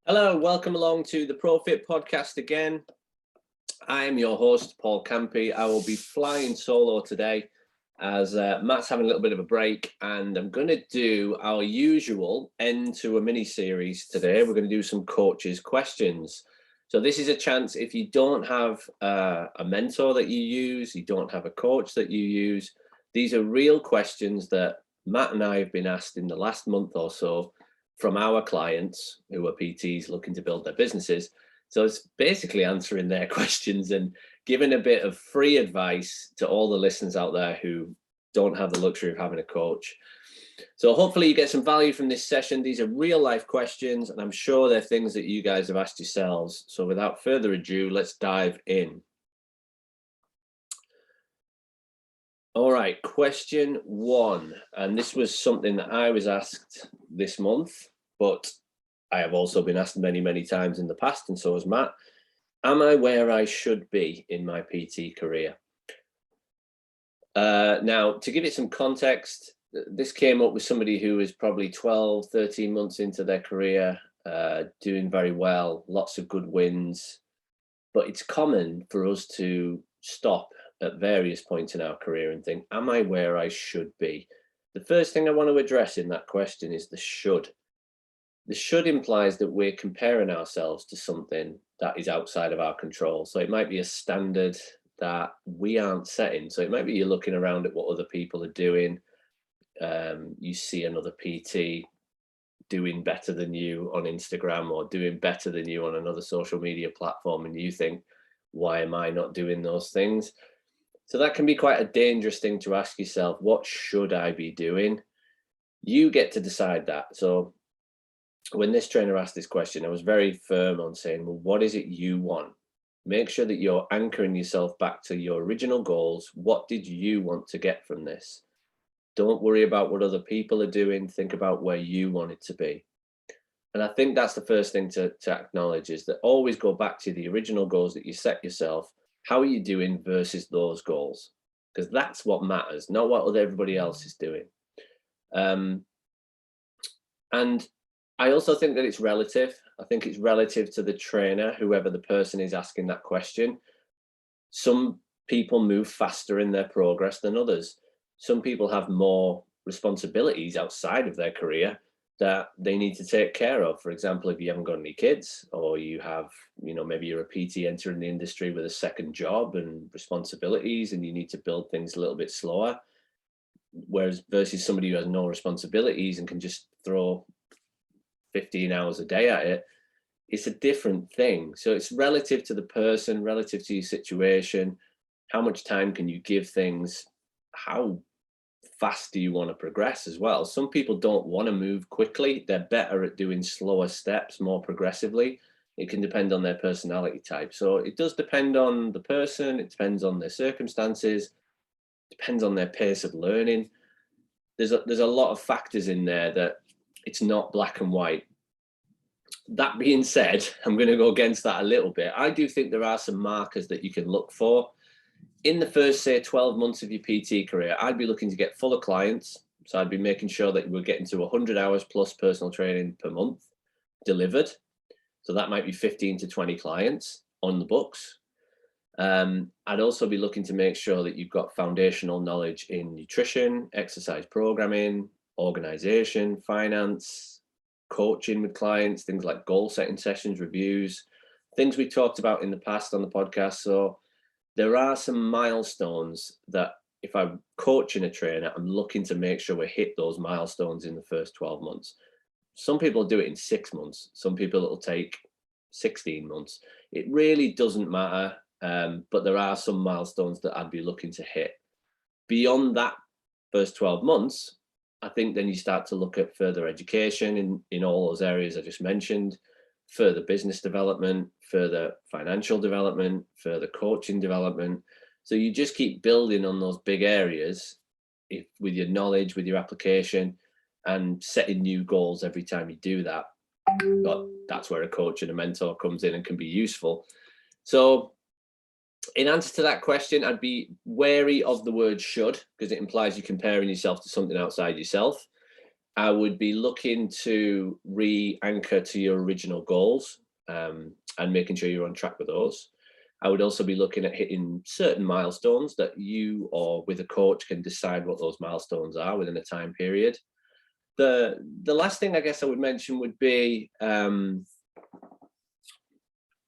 Hello, welcome along to the ProFit podcast again. I am your host, Paul Campey. I will be flying solo today as Matt's having a little bit of a break, and I'm going to do our usual end to a mini series today. We're going to do some coaches' questions. So this is a chance, if you don't have a mentor that you use, you don't have a coach that you use, these are real questions that Matt and I have been asked in the last month or so from our clients who are PTs looking to build their businesses. So it's basically answering their questions and giving a bit of free advice to all the listeners out there who don't have the luxury of having a coach. So hopefully you get some value from this session. These are real life questions, and I'm sure they're things that you guys have asked yourselves. So without further ado, let's dive in. All right, question one. And this was something that I was asked this month, but I have also been asked many, many times in the past, and so has Matt. Am I where I should be in my PT career? Now, to give it some context, this came up with somebody who is probably 12, 13 months into their career, doing very well, lots of good wins. But it's common for us to stop at various points in our career and think, am I where I should be? The first thing I want to address in that question is the should. The should implies that we're comparing ourselves to something that is outside of our control. So it might be a standard that we aren't setting. So it might be you're looking around at what other people are doing. You see another PT doing better than you on Instagram or doing better than you on another social media platform, and you think, why am I not doing those things? So that can be quite a dangerous thing to ask yourself. What should I be doing? You get to decide that. So when this trainer asked this question, I was very firm on saying, well, what is it you want? Make sure that you're anchoring yourself back to your original goals. What did you want to get from this? Don't worry about what other people are doing. Think about where you want it to be. And I think that's the first thing to acknowledge, is that always go back to the original goals that you set yourself. How are you doing versus those goals? Because that's what matters, not what everybody else is doing. And I also think that it's relative. I think it's relative to the trainer, whoever the person is asking that question. Some people move faster in their progress than others. Some people have more responsibilities outside of their career that they need to take care of. For example, if you haven't got any kids, or you have, maybe you're a PT entering the industry with a second job and responsibilities, and you need to build things a little bit slower. Whereas versus somebody who has no responsibilities and can just throw 15 hours a day at it, it's a different thing. So it's relative to the person, relative to your situation. How much time can you give things? How fast do you want to progress as well? Some people don't want to move quickly. They're better at doing slower steps more progressively. It can depend on their personality type. So it does depend on the person. It depends on their circumstances. Depends on their pace of learning. There's a lot of factors in there that it's not black and white. That being said, I'm going to go against that a little bit. I do think there are some markers that you can look for. In the first, say, 12 months of your PT career, I'd be looking to get fuller clients. So I'd be making sure that we're getting to 100 hours plus personal training per month delivered. So that might be 15 to 20 clients on the books. I'd also be looking to make sure that you've got foundational knowledge in nutrition, exercise programming, organization, finance, coaching with clients, things like goal setting sessions, reviews, things we talked about in the past on the podcast. So there are some milestones that if I'm coaching a trainer, I'm looking to make sure we hit those milestones in the first 12 months. Some people do it in 6 months. Some people it'll take 16 months. It really doesn't matter. But there are some milestones that I'd be looking to hit. Beyond that first 12 months, I think then you start to look at further education in all those areas I just mentioned, further business development, further financial development, further coaching development. So you just keep building on those big areas with your knowledge, with your application, and setting new goals every time you do that. But that's where a coach and a mentor comes in and can be useful. So in answer to that question, I'd be wary of the word should, because it implies you're comparing yourself to something outside yourself. I would be looking to re-anchor to your original goals, and making sure you're on track with those. I would also be looking at hitting certain milestones that you or with a coach can decide what those milestones are within a time period. The last thing I guess I would mention would be, I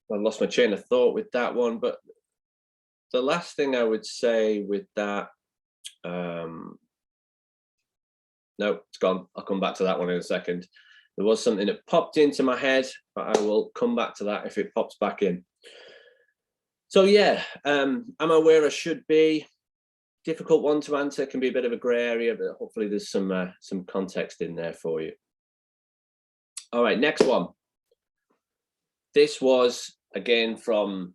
lost my train of thought with that one, but the last thing I would say with that, no, it's gone. I'll come back to that one in a second. There was something that popped into my head, but I will come back to that if it pops back in. So yeah, am I where I should be? Difficult one to answer, can be a bit of a grey area, but hopefully there's some context in there for you. All right, next one. This was again from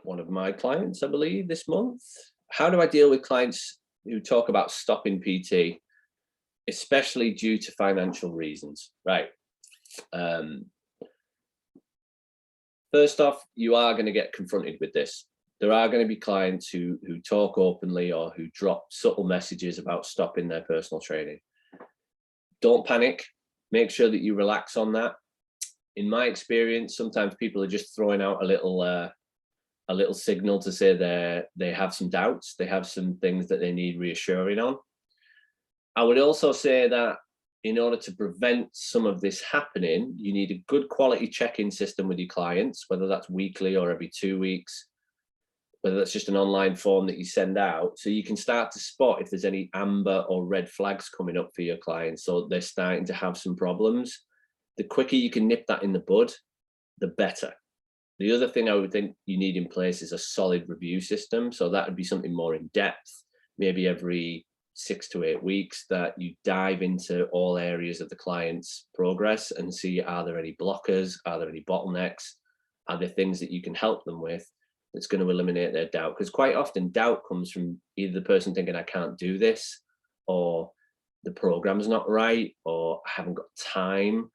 one of my clients, I believe, this month. How do I deal with clients who talk about stopping PT, especially due to financial reasons? Right. First off, you are going to get confronted with this. There are going to be clients who talk openly or who drop subtle messages about stopping their personal training. Don't panic. Make sure that you relax on that. In my experience, sometimes people are just throwing out a little signal to say they have some doubts, they have some things that they need reassuring on. I would also say that in order to prevent some of this happening, you need a good quality check-in system with your clients, whether that's weekly or every 2 weeks, whether that's just an online form that you send out, so you can start to spot if there's any amber or red flags coming up for your clients, so they're starting to have some problems. The quicker you can nip that in the bud, the better. The other thing I would think you need in place is a solid review system. So that would be something more in depth, maybe every 6 to 8 weeks, that you dive into all areas of the client's progress and see, are there any blockers? Are there any bottlenecks? Are there things that you can help them with that's going to eliminate their doubt? Because quite often doubt comes from either the person thinking, I can't do this, or the program's not right, or I haven't got time.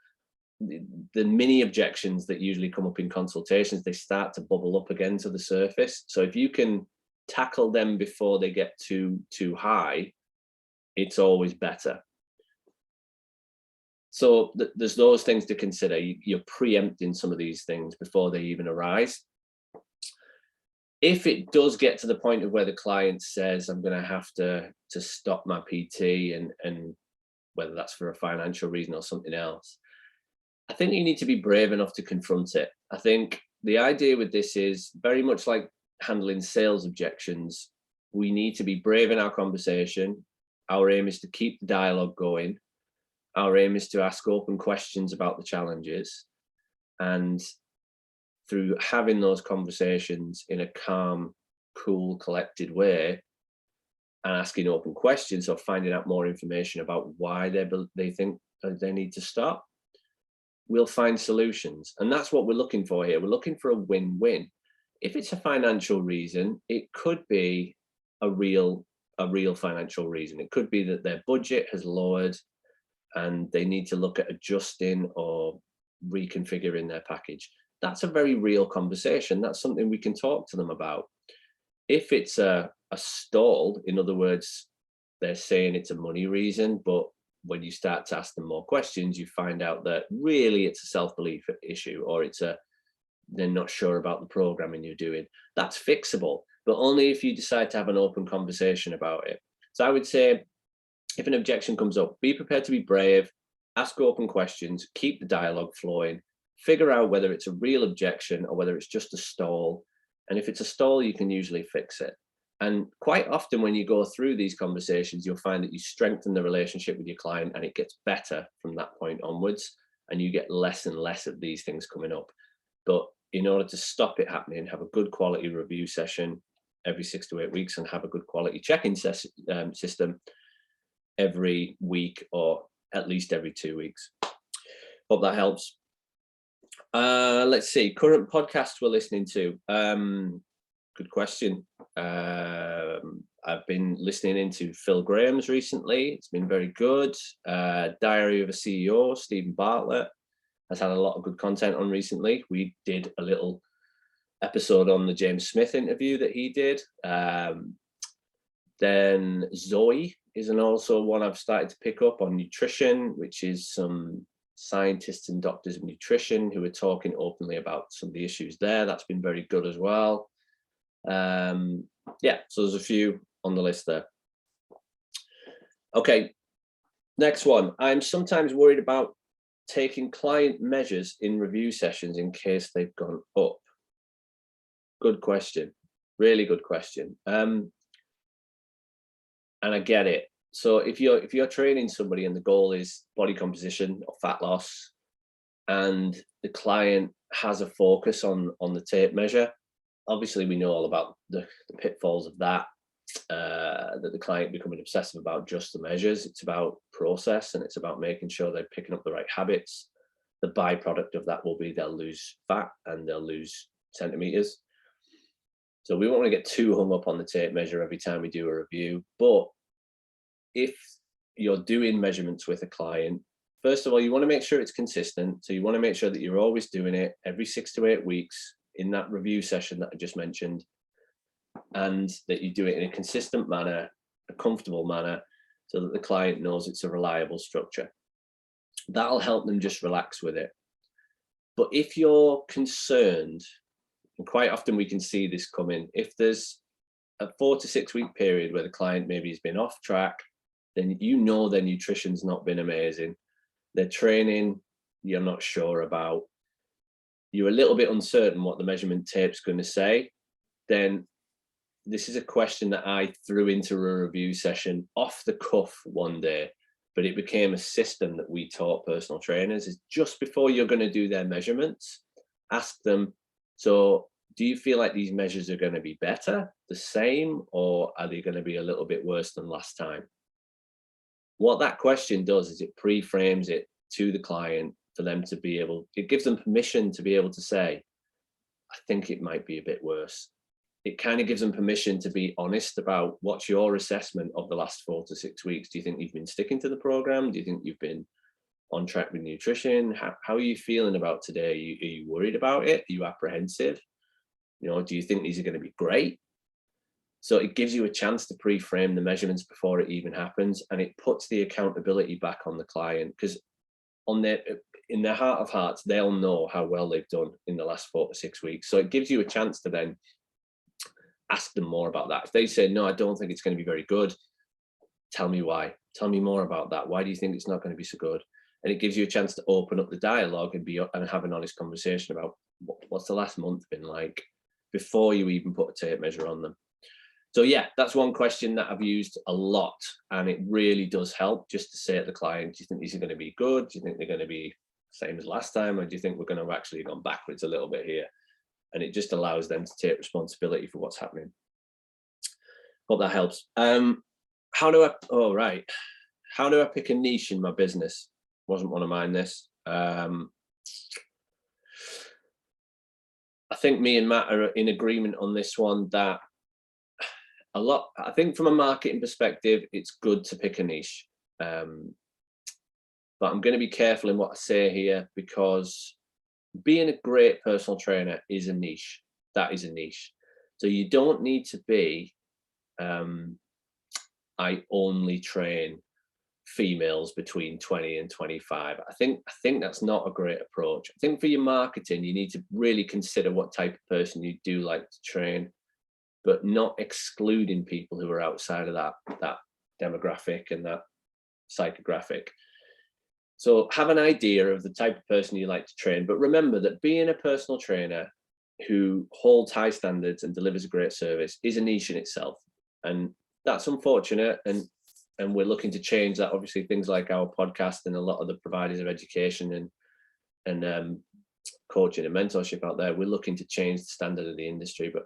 The mini objections that usually come up in consultations, they start to bubble up again to the surface. So if you can tackle them before they get too high, it's always better. So there's those things to consider. You're preempting some of these things before they even arise. If it does get to the point of where the client says, I'm going to have to stop my PT, and whether that's for a financial reason or something else, I think you need to be brave enough to confront it. I think the idea with this is very much like handling sales objections. We need to be brave in our conversation. Our aim is to keep the dialogue going. Our aim is to ask open questions about the challenges. And through having those conversations in a calm, cool, collected way, and asking open questions or finding out more information about why they think they need to stop, we'll find solutions. And that's what we're looking for here. We're looking for a win-win. If it's a financial reason, it could be a real financial reason. It could be that their budget has lowered and they need to look at adjusting or reconfiguring their package. That's a very real conversation. That's something we can talk to them about. If it's a stall, in other words, they're saying it's a money reason, but when you start to ask them more questions, you find out that really it's a self-belief issue, or they're not sure about the programming you're doing. That's fixable, but only if you decide to have an open conversation about it. So I would say, if an objection comes up, be prepared to be brave, ask open questions, keep the dialogue flowing, figure out whether it's a real objection or whether it's just a stall. And if it's a stall, you can usually fix it. And quite often when you go through these conversations, you'll find that you strengthen the relationship with your client and it gets better from that point onwards, and you get less and less of these things coming up. But in order to stop it happening, have a good quality review session every 6 to 8 weeks and have a good quality check-in system every week or at least every 2 weeks. Hope that helps. Let's see, current podcasts we're listening to. Good question. I've been listening into Phil Graham's recently. It's been very good. Diary of a CEO, Stephen Bartlett, has had a lot of good content on recently. We did a little episode on the James Smith interview that he did. Then Zoe is also one I've started to pick up on nutrition, which is some scientists and doctors of nutrition who are talking openly about some of the issues there. That's been very good as well. Yeah, so there's a few on the list there. Okay, next one. I'm sometimes worried about taking client measures in review sessions in case they've gone up. Good question. Really good question. And I get it. So if you're training somebody and the goal is body composition or fat loss, and the client has a focus on the tape measure, obviously we know all about the pitfalls of that. That the client becoming obsessive about just the measures. It's about process, and it's about making sure they're picking up the right habits. The byproduct of that will be they'll lose fat and they'll lose centimeters. So we won't want to get too hung up on the tape measure every time we do a review. But if you're doing measurements with a client, first of all, you want to make sure it's consistent. So you want to make sure that you're always doing it every 6 to 8 weeks in that review session that I just mentioned, and that you do it in a consistent manner, a comfortable manner, so that the client knows it's a reliable structure. That'll help them just relax with it. But if you're concerned, and quite often we can see this coming, if there's a 4 to 6 week period where the client maybe has been off track, then you know their nutrition's not been amazing. Their training, you're not sure about. You're a little bit uncertain what the measurement tape's going to say. Then this is a question that I threw into a review session off the cuff one day, but it became a system that we taught personal trainers. Is just before you're going to do their measurements, ask them, so do you feel like these measures are going to be better, the same, or are they going to be a little bit worse than last time? What that question does is it pre-frames it to the client for them to be able, it gives them permission to be able to say, I think it might be a bit worse. It kind of gives them permission to be honest about what's your assessment of the last 4 to 6 weeks. Do you think you've been sticking to the program? Do you think you've been on track with nutrition? How are you feeling about today? Are you worried about it? Are you apprehensive? Do you think these are going to be great? So it gives you a chance to pre-frame the measurements before it even happens, and it puts the accountability back on the client, because in their heart of hearts, they'll know how well they've done in the last 4 to 6 weeks. So it gives you a chance to then ask them more about that. If they say, no, I don't think it's going to be very good, tell me why. Tell me more about that. Why do you think it's not going to be so good? And it gives you a chance to open up the dialogue and have an honest conversation about what's the last month been like before you even put a tape measure on them. So yeah, that's one question that I've used a lot, and it really does help just to say to the client, do you think these are going to be good? Do you think they're going to be same as last time? Or do you think we're going to actually gone backwards a little bit here? And it just allows them to take responsibility for what's happening. Hope that helps. How do I pick a niche in my business? Wasn't one of mine, this. I think me and Matt are in agreement on this one, that I think from a marketing perspective, it's good to pick a niche. But I'm going to be careful in what I say here, because being a great personal trainer is a niche. That is a niche. So you don't need to be, I only train females between 20 and 25. I think that's not a great approach. I think for your marketing, you need to really consider what type of person you do like to train, but not excluding people who are outside of that demographic and that psychographic. So have an idea of the type of person you like to train, but remember that being a personal trainer who holds high standards and delivers a great service is a niche in itself. And that's unfortunate. And we're looking to change that. Obviously, things like our podcast and a lot of the providers of education and coaching and mentorship out there, we're looking to change the standard of the industry. But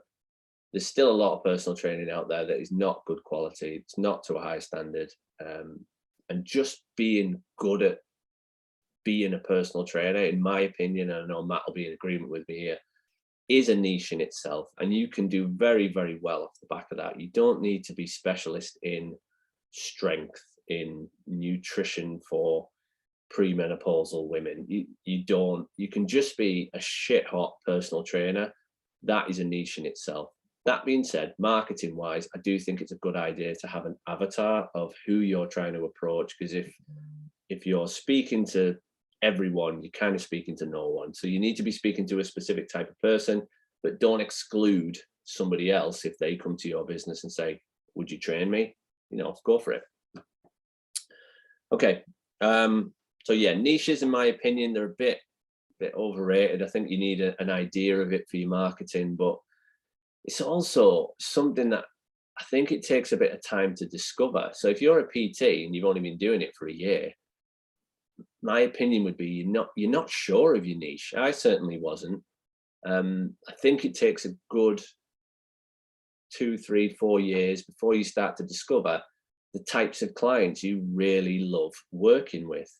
there's still a lot of personal training out there that is not good quality. It's not to a high standard. And just being good at being a personal trainer, in my opinion, and I know Matt will be in agreement with me here, is a niche in itself. And you can do very, very well off the back of that. You don't need to be specialist in strength, in nutrition for premenopausal women. You can just be a shit hot personal trainer. That is a niche in itself. That being said, marketing wise, I do think it's a good idea to have an avatar of who you're trying to approach, because if you're speaking to everyone, you're kind of speaking to no one. So you need to be speaking to a specific type of person, but don't exclude somebody else if they come to your business and say, would you train me? You know, go for it. Okay. So yeah, niches, in my opinion, they're a bit overrated. I think you need an idea of it for your marketing, but it's also something that I think it takes a bit of time to discover. So if you're a PT and you've only been doing it for a year, my opinion would be you're not sure of your niche. I certainly wasn't. I think it takes a good 2, 3, 4 years before you start to discover the types of clients you really love working with.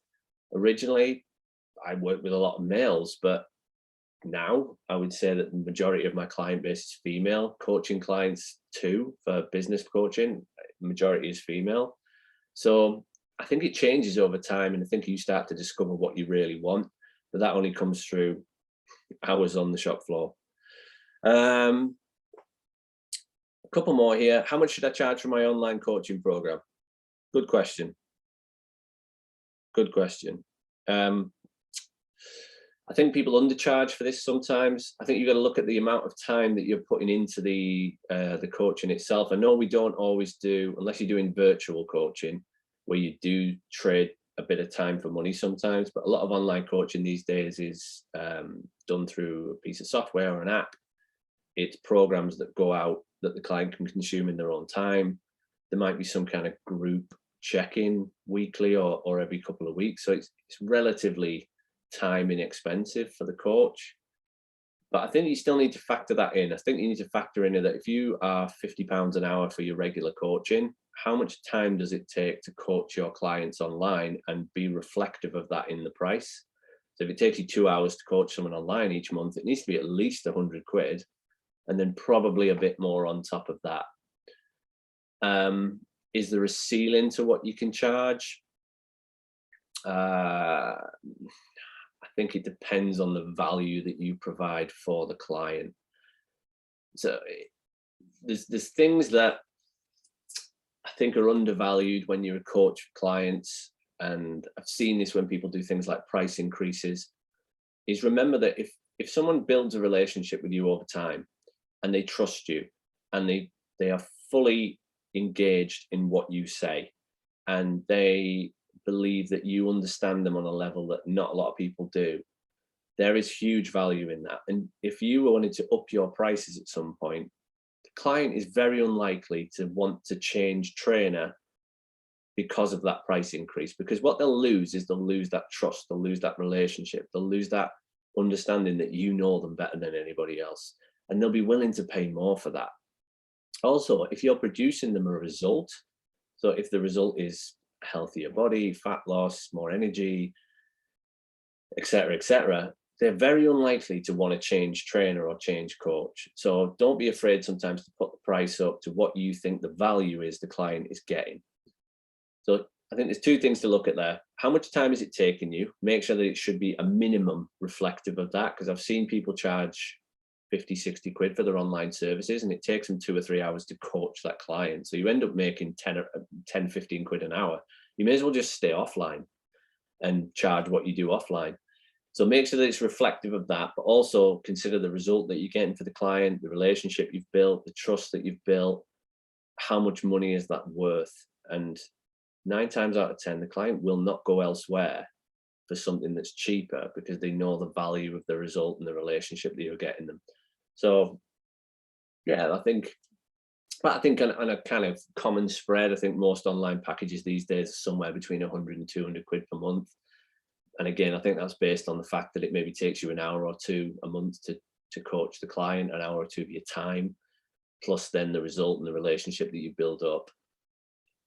Originally, I worked with a lot of males, but now I would say that the majority of my client base is female. Coaching clients too, for business coaching, majority is female. So I think it changes over time, and I think you start to discover what you really want, but that only comes through hours on the shop floor. A couple more here. How much should I charge for my online coaching program? Good question. Good question. I think people undercharge for this sometimes. I think you've got to look at the amount of time that you're putting into the coaching itself. I know we don't always do, unless you're doing virtual coaching, where you do trade a bit of time for money sometimes, but a lot of online coaching these days is done through a piece of software or an app. It's programs that go out that the client can consume in their own time. There might be some kind of group check-in weekly or every couple of weeks. So it's relatively time inexpensive for the coach. But I think you still need to factor that in. I think you need to factor in that if you are £50 an hour for your regular coaching, how much time does it take to coach your clients online and be reflective of that in the price? So if it takes you 2 hours to coach someone online each month, it needs to be at least 100 quid, and then probably a bit more on top of that. Is there a ceiling to what you can charge? I think it depends on the value that you provide for the client. So there's things that I think are undervalued when you're a coach for clients, and I've seen this when people do things like price increases, is remember that if someone builds a relationship with you over time and they trust you and they are fully engaged in what you say, and they believe that you understand them on a level that not a lot of people do, there is huge value in that. And if you wanted to up your prices at some point, the client is very unlikely to want to change trainer because of that price increase, because what they'll lose is they'll lose that trust, they'll lose that relationship, they'll lose that understanding that you know them better than anybody else, and they'll be willing to pay more for that. Also, if you're producing them a result, so if the result is a healthier body, fat loss, more energy, etc., they're very unlikely to want to change trainer or change coach. So don't be afraid sometimes to put the price up to what you think the value is the client is getting. So I think there's two things to look at there. How much time is it taking you? Make sure that it should be a minimum reflective of that, because I've seen people charge 50, 60 quid for their online services, and it takes them 2 or 3 hours to coach that client. So you end up making 10, 15 quid an hour. You may as well just stay offline and charge what you do offline. So make sure that it's reflective of that, but also consider the result that you're getting for the client, the relationship you've built, the trust that you've built. How much money is that worth? And 9 times out of 10, the client will not go elsewhere for something that's cheaper, because they know the value of the result and the relationship that you're getting them. So yeah, I think on a kind of common spread, I think most online packages these days are somewhere between 100 and 200 quid per month. And again, I think that's based on the fact that it maybe takes you an hour or two a month to coach the client, an hour or two of your time, plus then the result and the relationship that you build up.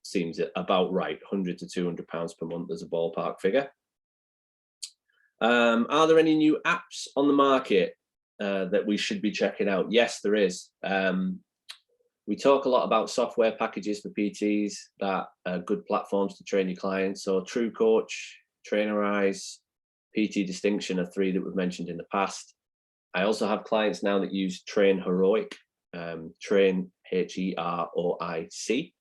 Seems about right, 100 to 200 pounds per month as a ballpark figure. Are there any new apps on the market that we should be checking out? Yes, there is. We talk a lot about software packages for PTs that are good platforms to train your clients. So True Coach, Trainerize, PT Distinction are 3 that we've mentioned in the past. I also have clients now that use Train Heroic, Train, HEROIC,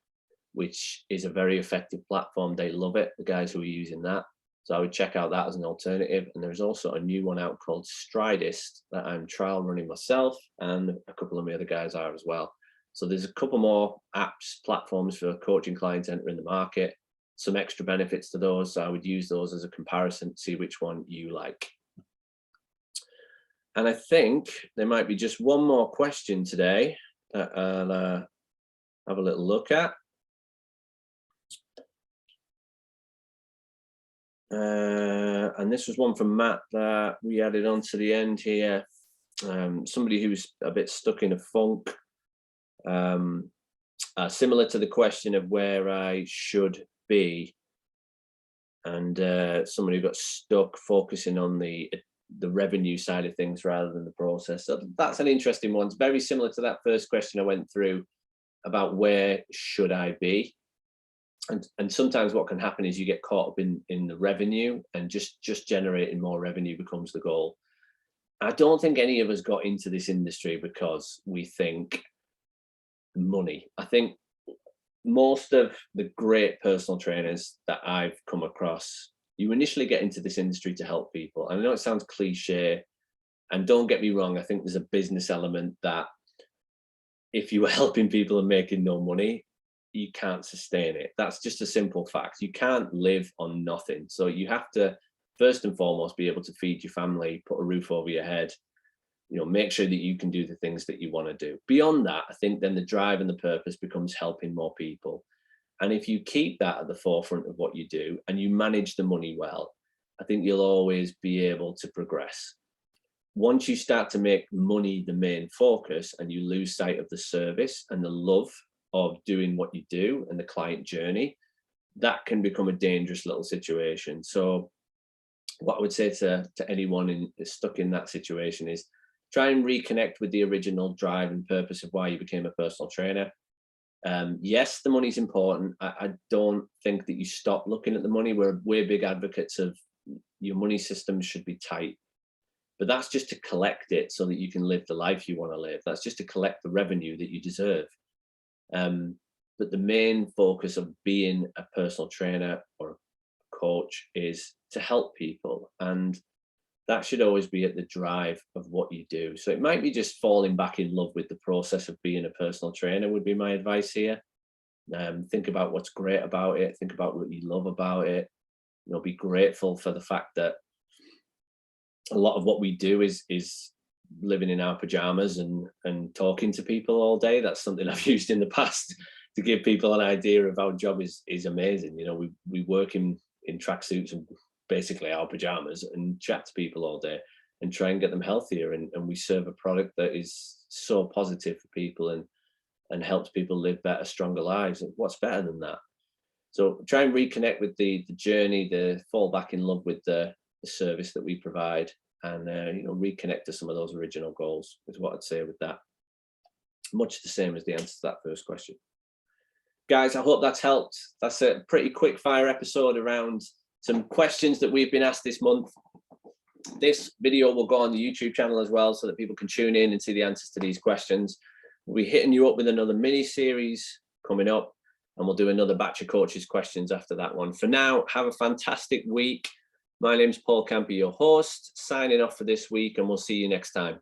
which is a very effective platform. They love it, the guys who are using that. So I would check out that as an alternative. And there's also a new one out called Stridist that I'm trial running myself, and a couple of my other guys are as well. So there's a couple more apps, platforms for coaching clients entering the market, some extra benefits to those. So I would use those as a comparison to see which one you like. And I think there might be just one more question today that I'll have a little look at. And this was one from Matt that we added on to the end here. Somebody who's a bit stuck in a funk, similar to the question of where I should be, and somebody who got stuck focusing on the revenue side of things rather than the process. So that's an interesting one. It's very similar to that first question I went through about where should I be. And sometimes what can happen is you get caught up in the revenue, and just generating more revenue becomes the goal. I don't think any of us got into this industry because we think money. I think most of the great personal trainers that I've come across, you initially get into this industry to help people. And I know it sounds cliche, and don't get me wrong, I think there's a business element that if you were helping people and making no money, you can't sustain it. That's just a simple fact. You can't live on nothing. So you have to, first and foremost, be able to feed your family, put a roof over your head, make sure that you can do the things that you want to do. Beyond that, I think then the drive and the purpose becomes helping more people. And if you keep that at the forefront of what you do and you manage the money well, I think you'll always be able to progress. Once you start to make money the main focus and you lose sight of the service and the love of doing what you do and the client journey, that can become a dangerous little situation. So what I would say to anyone stuck in that situation is try and reconnect with the original drive and purpose of why you became a personal trainer. Yes, the money's important. I don't think that you stop looking at the money. We're big advocates of your money system should be tight, but that's just to collect it so that you can live the life you want to live. That's just to collect the revenue that you deserve. But the main focus of being a personal trainer or a coach is to help people, and that should always be at the drive of what you do. So it might be just falling back in love with the process of being a personal trainer would be my advice here. Think about what's great about it. Think about what you love about it. Be grateful for the fact that a lot of what we do is living in our pajamas and talking to people all day. That's something I've used in the past to give people an idea of our job is amazing. We work in tracksuits and basically our pajamas and chat to people all day and try and get them healthier. And we serve a product that is so positive for people and helps people live better, stronger lives. And what's better than that? So try and reconnect with the journey, fall back in love with the service that we provide, and reconnect to some of those original goals is what I'd say with that. Much the same as the answer to that first question. Guys, I hope that's helped. That's a pretty quick fire episode around some questions that we've been asked this month. This video will go on the YouTube channel as well so that people can tune in and see the answers to these questions. We'll be hitting you up with another mini series coming up, and we'll do another batch of coaches questions after that one. For now, have a fantastic week. My name's Paul Campey, your host, signing off for this week, and we'll see you next time.